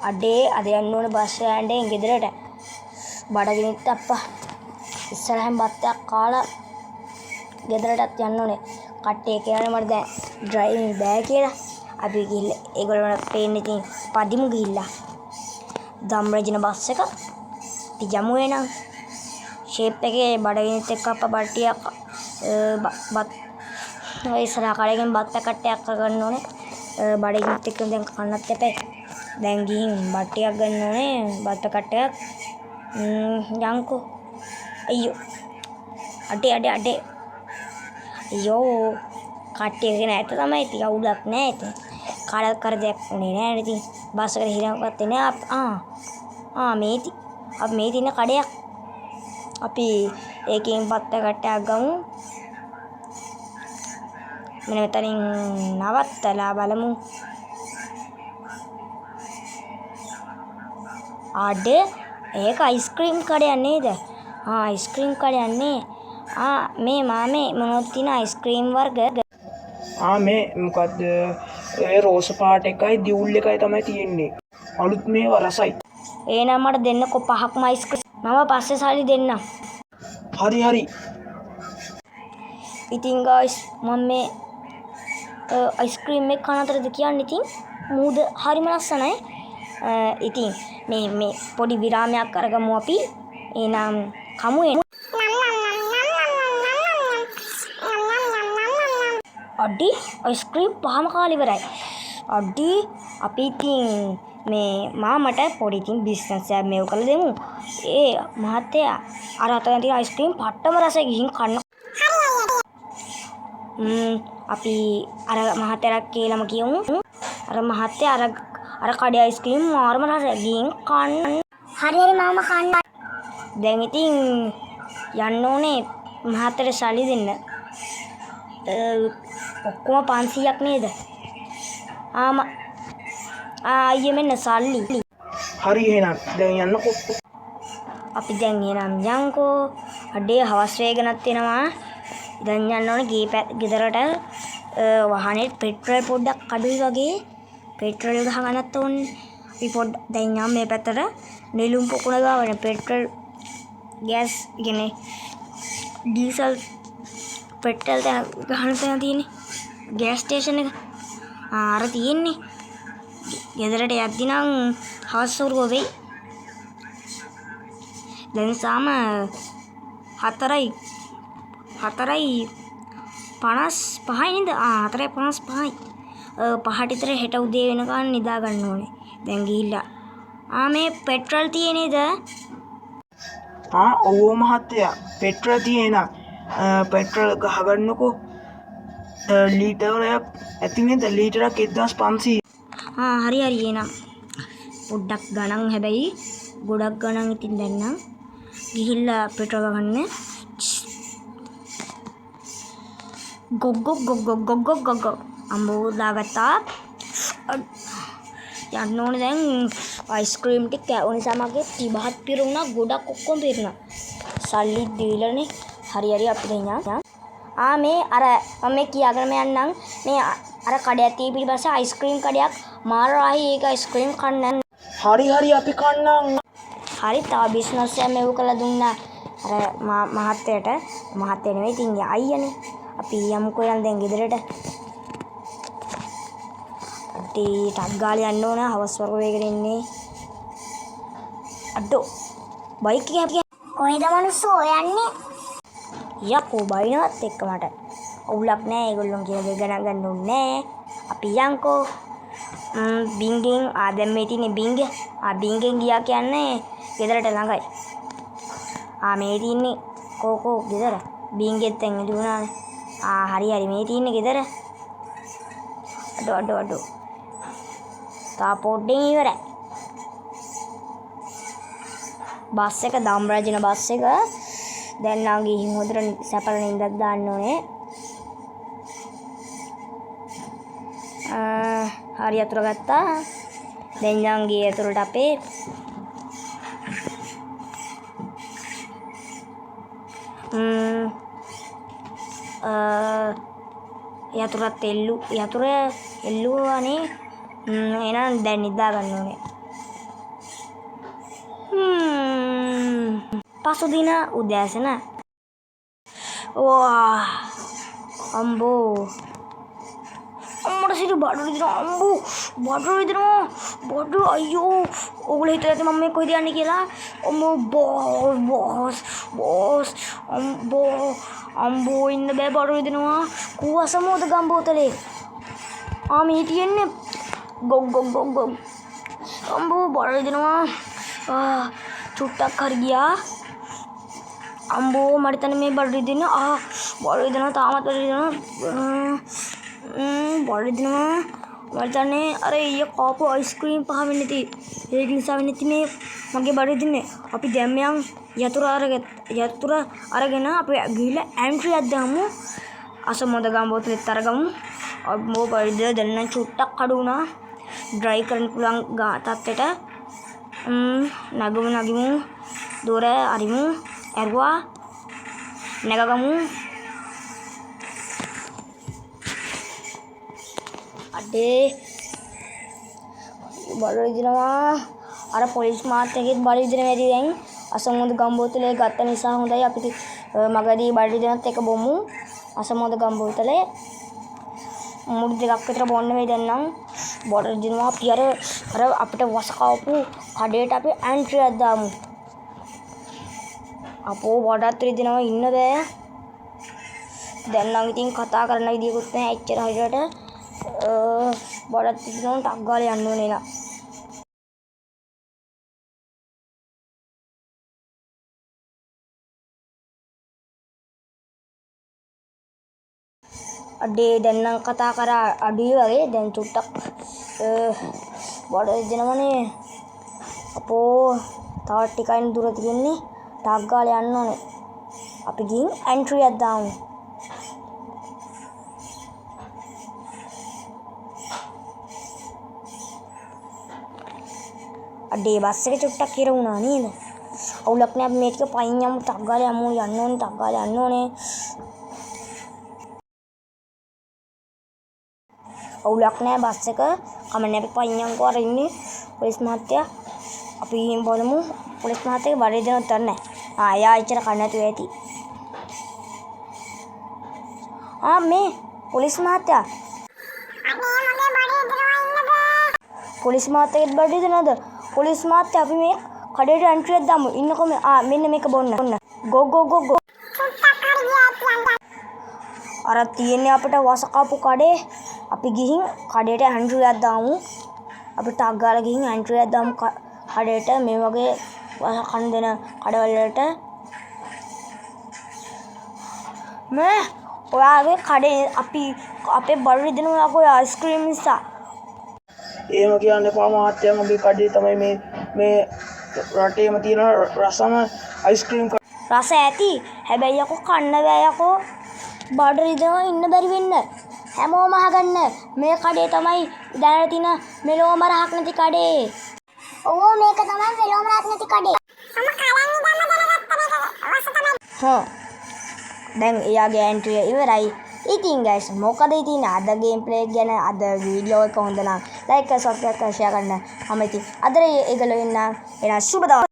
අඩේ අද යන්න ඕනේ බස් ස්ටෑන්ඩෙන් ගෙදරට. බඩගිනිත් අප්පා. ඉස්සරහින් බත්තයක් කාලා ගෙදරටත් යන්න ඕනේ. කට්ටිය කියන්නේ මට දැන් ඩ්‍රයිවිං බෑ කියලා. අපි ගිහිල්ලා ඒගොල්ලන්ට පේන්න ඉතින් පදිමු ගිහිල්ලා. ධම්රජින බස් එක. ඉතින් යමු එනං. ෂේප් එකේ බඩගිනිත් එක්ක අප්පා බට්ටියක් බත් ඔය ඉස්සරහ කඩේකින් බත් පැකට්ටයක් ගන්න ඕනේ. බඩගිනිත් එක්ක දැන් කන්නත් එපා. දැන් ගිහින් බට්ටියක් ගන්න ඕනේ. බත් පැකට්ටයක්. යන්කෝ. අයියෝ. අඩේ. අයියෝ. කට්ටිය කියන ඇත්ත තමයි. ඉතින් අවුලක් නෑ ඉතින්. කාලයක් කරදයක් උනේ නෑ ඉතින්. බස් එකට හිරවපත් වෙන්නේ අපි මේ තියෙන කඩයක්. අපි ඒකෙන් බත් පැකට්ටයක් ගමු. මෙන්න මෙතනින් නවත්තලා බලමු. අඩේ ඒක අයිස්ක්‍රීම් කඩයක් නේද? අයිස්ක්‍රීම් කඩයක් නේ. මේ මාමේ මොනවද තියෙන අයිස්ක්‍රීම් වර්ග? මේ මොකද්ද? ඒ රෝස පාට එකයි දියුල් එකයි තමයි තියෙන්නේ. අලුත් මේවා රසයි. එහෙනම් මට දෙන්නකො 5ක්ම අයිස්ක්‍රීම්. මම පස්සේ සල්ලි දෙන්නම්. හරි. ඉතින් ගායිස් මම මේ අයිස්ක්‍රීම් එක කන අතරද කියන්නේ ඉතින් මූද හරිම ලස්සනයි. ඉතින් මේ පොඩි විරාමයක් අරගමු අපි. එහෙනම් කමු එන්න. අඩි අයිස්ක්‍රීම් පහම කාලේ ඉවරයි. අඩි අපි ඉතින් මේ මාමට පොඩි ඉතින් බිස්නස් එකක් මේව කරලා දෙමු. ඒ මහත්තයා අර අතෙන් තියෙන අයිස්ක්‍රීම් පට්ටම රසයි ගිහින් කන්න. අපි අර මහත්තයාට කියලාම කියමු. අර මහත්තයා අර කඩේ අයිස්ක්‍රීම් මාරම රසයි ගිහින් කන්න. හරි මාම කන්න. දැන් ඉතින් යන්න ඕනේ මහත්තයාට සල්ලි දෙන්න. ඔක්කොම 500ක් නේද? අයියේ මෙන්න සල්ලි. හරි එහෙනම් දැන් යන්නකෝ. අපි දැන් එනම් යන්කෝ. අඩේ හවස් වේගනක් වෙනවා. දැන් යන්න ඕනේ ගෙදරට. වාහනේ පෙට්‍රල් පොඩ්ඩක් අඩුයි වගේ. පෙට්‍රල් ගහගන්නත් ඕනේ. අපි දැන් යම් මේ පැත්තට නෙළුම් පොකුණ ගාවන පෙට්‍රල් ගෑස් කියන්නේ ඩීසල් පෙට්‍රල් ගහන තැන තියෙන්නේ. ගෑස් ස්ටේෂන් එක. අර තියෙන්නේ. ගෙදරට යද්දි නම් හවස් වරුව වෙයි. දැන් සාම 4:55 නේද? 4:55. පහට විතර හෙට උදේ වෙනකන් නිදා ගන්න ඕනේ. දැන් ගිහිල්ලා. මේ පෙට්‍රල් තියෙ නේද? ඔව් මහත්තයා. පෙට්‍රල් තියෙන. පෙට්‍රල් ගහගන්නකෝ. ලීටරයක් ඇති නේද? ලීටරයක් 1500. හරි එහෙනම්. පොඩ්ඩක් ගණන් හැබැයි ගොඩක් ගණන් ඉතින් දැන් නම් ගිහිල්ලා පෙට්‍රල් ගන්න. ගොග් අම්බෝ දාගත්තා. යන්න ඕනේ දැන් අයිස්ක්‍රීම් ටික කෑව නිසා මගේ තිබහත් පිරුණා. ගොඩක් ඔක්කොම පිරුණා. සල්ලි දීලානේ. හරි අපි දෙන්නා. මේ අර මම කියාගෙන යන්නම්. මේ අර කඩයක් තිය පිටිපස්සේ අයිස්ක්‍රීම් කඩයක් මාරායි. ඒක අයිස්ක්‍රීම් කන්න. හරි අපි කන්නම්. හරි තව බිස්නස් එකක් මෙව කළා දුන්නා. අර මහත්තයට. මහත්තයා නෙවෙයි ඉතින් අයියානේ. අපි යමුකෝ දැන් ගෙදරට. ටක් ගාලා යන්න ඕන. හවස් වරුව වේගෙන ඉන්නේ. අඩෝ බයික් එක කොහෙද මනුස්සෝ යන්නේ? යකෝ බයිනවත් එක්ක මට අවුලක් නෑ. ඒගොල්ලෝ කියන දේ ගණන් ගන්න ඕනේ නෑ. අපි යන්කෝ. බින්ගෙන් දැන් මේ තියෙන්නේ බින්ග. බින්ගෙන් ගියා කියන්නේ ගෙදරට ළඟයි. මේ තියෙන්නේ කෝකෝ ගෙදර. බින්ගෙත් දැන් ඉදුණානේ. හරි මේ තියෙන්නේ ගෙදර. අඩෝ තා පොඩ්ඩෙන් ඉවරයි. බස් එක ධම්රජින බස් එක. දැන් නම් ගිහින් හොඳට සැපල නින්දක් දාන්න ඕනේ. හරි අතුර ගත්තා. දැන් නම් ගියේ අතුරට අපේ යතුර එල්ලුවානේ. එහෙනම් දැන් නිදා ගන්න ඕනේ. පසු දින උදෑසන. වා අම්බෝ අම්මට සිට බඩු විදිනවා. අම්බෝ බඩු විදිනවා. බඩු අයියෝ ඔගොල්ලෝ හිතලා ඇති මම මේ කොහෙද යන්නේ කියලා. අම්මෝ බෝස් අම්බෝ ඉන්න බෑ බඩු විදිනවා. කුවසමෝද ගම්බෝතලේ ආමි හිටියෙන්නේ ගොග් අම්බෝ බඩු විදිනවා. චුට්ටක් හරි ගියා. අම්බෝ මට තන මේ බඩු විදිනවා. බඩු විදිනවා තාමත් බඩු විදිනවා. බඩු විදිනවා මට තනේ අර ඊයේ කාපු අයිස්ක්‍රීම් පහ වෙන්න ඉති ඒක නිසා වෙන්න ඉති මේ මගේ බඩු විදින්නේ. අපි දැන් යන් යතුරු අරගෙන අපි ගිහිල්ලා ඇන්ට්‍රි එකක් දාමු. අසමෝද ගම්බෝතලෙත් අරගමු. අම්බෝ බඩු විදින දැන් නම් චුට්ටක් අඩු වුණා. ඩ්‍රයි කරන්න පුළුවන් තත්ත්වයට නගමු දොර අරිමු ඇරුවා නැගගමු. අඩේ බඩු විදිනවා. අර පොලිස් මාත්‍යගෙත් බඩු විදින වැඩි දැන් අසමෝද ගම්බෝතලේ ගත්ත නිසා හොඳයි. අපි මගදී බඩු විදිනත් එක බොමු. අසමෝද ගම්බෝතලේ මුඩු දෙකක් විතර බොන්න වෙයි දැන් නම්. බඩු විදිනවා. අපි අර අපිට වසකවපු කඩේට අපි ඇන්ට්‍රි එකක් දාමු. අපෝ වඩාත් විදිනවා ඉන්න බෑ. දැන් නම් ඉතින් කතා කරන්න විදියකුත් නැහැ එච්චර හරියට. බඩත් විදිනවා ටක් ගාලා යන්න ඕනේ නා. අඩේ දැන් නම් කතා කරා අඩුයි වගේ. දැන් චුට්ටක් බඩ විදිනවනේ. අපෝ තව ටිකයින් දුර තියෙන්නේ. ටක් ගාලා යන්න ඕනේ. අපි ගිහින් ඇන්ට්‍රි එකක් දාමු. අඩේ බස් එක චුට්ටක් ඉර වුණා නේද? අවුලක් නෑ. අපි මේ ටික පයින් යමු. ටක් ගාලා යන්න ඕනේ. ටක් ගාලා යන්න ඕනේ. අවුලක් නෑ බස් එක. කමන්නේ අපි පයින් යන්කෝ. අර ඉන්නේ පොලිස් මහත්තයා. අපි ගිහින් බලමු. පොලිස් මහත්තයාගේ බඩේ දෙනවත් නැහැ. එයා එච්චර කන්න නැතුව ඇති. මේ පොලිස් මහත්තයා. පොලිස් මහත්තයාගේ බඩේ දෙනවද? පොලිස් මහත්තයා අපි මේ කඩේට ඇන්ට්‍රි එකක් දාමු. ඉන්නකො මෙන්න මේක බොන්න. ගෝ. අර තියෙන්නේ අපිට වසකාපු කඩේ. අපි ගිහින් කඩේට ඇන්ට්‍රි එකක් දාමු. අපි ටක් ගාලා ගිහින් ඇන්ට්‍රි එකක් දාමු කඩේට. මේ වගේ කන් දෙන කඩවල වලට මේ ඔයාගේ කඩේ අපි අපේ බඩු විදිනවා ඔය අයිස්ක්‍රීම් නිසා. එහෙම කියන්න එපා මහත්තයා. මගේ කඩේ තමයි මේ රටේම තියෙන රසම අයිස්ක්‍රීම්. රස ඇති. හැබැයි යකෝ කන්න බෑ යකෝ. බඩු විදිනවා ඉන්න බැරි වෙන්න. හැමෝම අහගන්න. මේ කඩේ තමයි දැනට තියෙන මෙලොවම රහක් නැති කඩේ. ඔව් මේක තමයි මෙලොවම රහක් නැති කඩේ. දැන් එයාගේ ඇන්ට්‍රි එක ඉවරයි. ඉතින් ගයිස් මොකද ඉතින් අද ගේම් ප්ලේ ගැන අද වීඩියෝ එක හොඳ නම් ලයික් කරලා සබ්ස්ක්‍රයිබ් කරලා ෂෙයා කරන්න. මම ඉතින් අද ඒගොල්ලෝ ඉන්න එන සුබ දවස්.